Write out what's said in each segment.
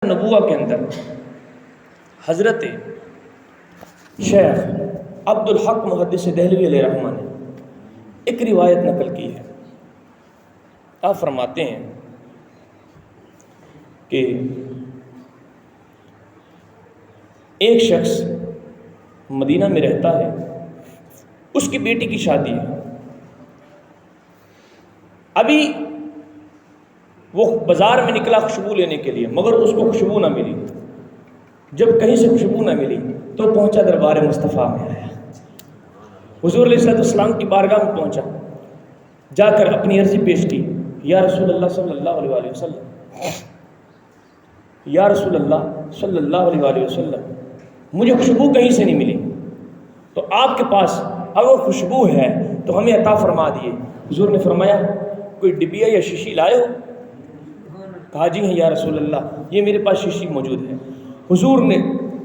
نبوہ کے اندر حضرت شیخ عبدالحق محدث دہلوی علیہ رحمہ نے ایک روایت نقل کی ہے۔ آپ فرماتے ہیں کہ ایک شخص مدینہ میں رہتا ہے، اس کی بیٹی کی شادی ہے، ابھی وہ بازار میں نکلا خوشبو لینے کے لیے، مگر اس کو خوشبو نہ ملی۔ جب کہیں سے خوشبو نہ ملی تو پہنچا دربار مصطفیٰ میں آیا، حضور علیہ السلام کی بارگاہ میں پہنچا، جا کر اپنی عرضی پیش کی، یا رسول اللہ صلی اللہ علیہ وسلم، یا رسول اللہ صلی اللہ علیہ وسلم، مجھے خوشبو کہیں سے نہیں ملی، تو آپ کے پاس اگر خوشبو ہے تو ہمیں عطا فرما دیے۔ حضور نے فرمایا کوئی ڈبیا یا شیشی لائے ہو؟ کہا جی ہیں یا رسول اللہ، یہ میرے پاس شیشی موجود ہے۔ حضور نے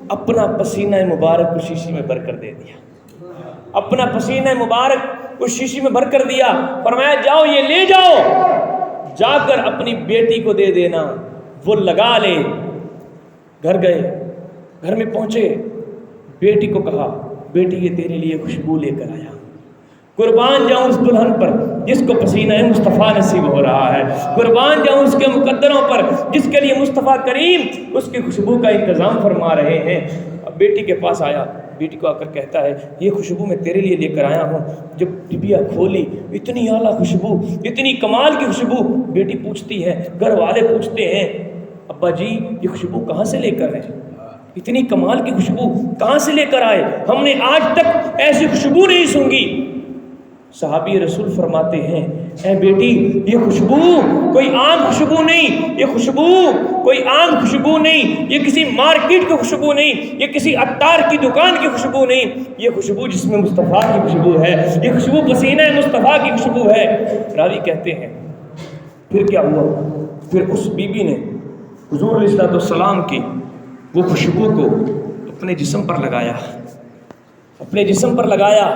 اپنا پسینہ مبارک اس شیشی میں بھر کر دے دیا، اپنا پسینہ مبارک اس شیشی میں بھر کر دیا، فرمایا جاؤ یہ لے جاؤ، جا کر اپنی بیٹی کو دے دینا، وہ لگا لے۔ گھر گئے، گھر میں پہنچے، بیٹی کو کہا بیٹی یہ تیرے لیے خوشبو لے کر آیا، قربان جاؤں اس دلہن پر جس کو پسینہ مصطفیٰ نصیب ہو رہا ہے، قربان جاؤں اس کے مقدروں پر جس کے لیے مصطفیٰ کریم اس کی خوشبو کا انتظام فرما رہے ہیں۔ اب بیٹی کے پاس آیا، بیٹی کو آ کر کہتا ہے یہ خوشبو میں تیرے لیے لے کر آیا ہوں۔ جب ڈبیا کھولی، اتنی اعلیٰ خوشبو، اتنی کمال کی خوشبو، بیٹی پوچھتی ہے، گھر والے پوچھتے ہیں ابا جی یہ خوشبو کہاں سے لے کر آئے؟ اتنی کمال کی خوشبو کہاں سے لے کر آئے؟ ہم نے آج تک ایسی خوشبو نہیں سونگھی۔ صحابی رسول فرماتے ہیں اے بیٹی یہ خوشبو کوئی عام خوشبو نہیں، یہ خوشبو کوئی عام خوشبو نہیں، یہ کسی مارکیٹ کی خوشبو نہیں، یہ کسی عطار کی دکان کی خوشبو نہیں، یہ خوشبو جس میں مصطفیٰ کی خوشبو ہے، یہ خوشبو پسینہ مصطفیٰ کی خوشبو ہے۔ راوی کہتے ہیں پھر کیا ہوا؟ پھر اس بی بی نے حضور علیہ السلام کی وہ خوشبو کو اپنے جسم پر لگایا، اپنے جسم پر لگایا،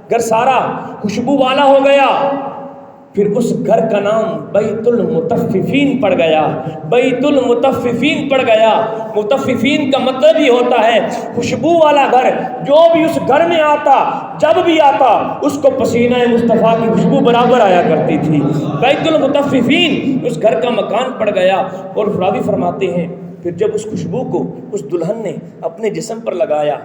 گھر سارا خوشبو والا ہو گیا۔ پھر اس گھر کا نام بیت المطففین پڑ گیا، بیت المطففین پڑ گیا۔ مطففین کا مطلب یہ ہوتا ہے خوشبو والا گھر۔ جو بھی اس گھر میں آتا، جب بھی آتا، اس کو پسینہ مصطفیٰ کی خوشبو برابر آیا کرتی تھی۔ بیت المطففین اس گھر کا مکان پڑ گیا۔ اور راوی فرماتے ہیں پھر جب اس خوشبو کو اس دلہن نے اپنے جسم پر لگایا،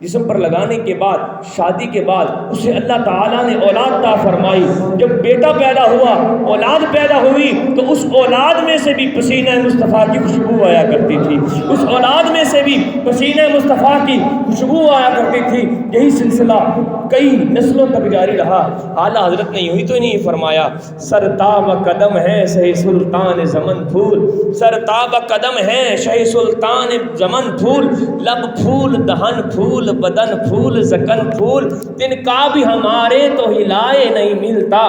جسم پر لگانے کے بعد شادی کے بعد اسے اللہ تعالیٰ نے اولاد عطا فرمائی۔ جب بیٹا پیدا ہوا، اولاد پیدا ہوئی، تو اس اولاد میں سے بھی پسینہ مصطفیٰ کی خوشبو آیا کرتی تھی، اس اولاد میں سے بھی پسینہ مصطفیٰ کی خوشبو آیا کرتی تھی۔ یہی سلسلہ کئی نسلوں تک جاری رہا۔ اعلیٰ حضرت نے یوں ہی تو نہیں فرمایا سرتاب قدم ہے شہ سلطان زمن پھول، سرتاب قدم ہے شہ سلطان زمن پھول، لب پھول دہن پھول بدن پھول زکن پھول، تن کا بھی ہمارے تو ہلائے نہیں ملتا،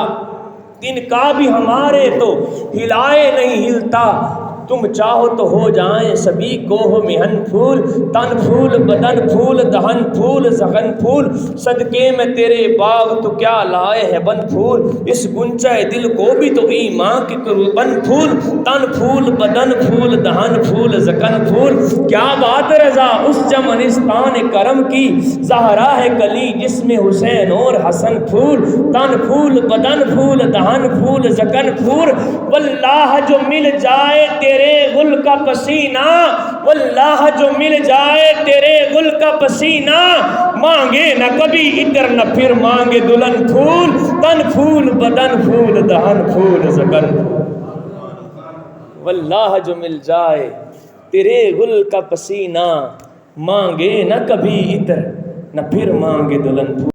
تن کا بھی ہمارے تو ہلائے نہیں ہلتا، تم چاہو تو ہو جائیں سبھی کو ہو مہن پھول، تن پھول بدن پھول دہن پھول زغن پھول، صدقے میں تیرے باغ تو کیا لائے ہے بن پھول، اس گنچہ دل کو بھی تو ایمان کی بن پھول، تن پھول بدن پھول دہن پھول زغن پھول۔ کیا بات رضا اس چمنستان کرم کی، زہرا ہے کلی جس میں حسین اور حسن پھول، تن پھول بدن پھول دہن پھول زغن پھول، واللہ جو مل جائے تیرے گل کا پسینہ، واللہ جو مل جائے تیرے گل کا پسینہ، مانگے نہ کبھی عطر نہ پھر مانگے دلہن پھول، تن پھول بدن پھول دہن پھول زغن پھول، واللہ جو مل جائے تیرے گل کا پسینہ، مانگے نہ کبھی عطر نہ پھر مانگے دلہن پھول۔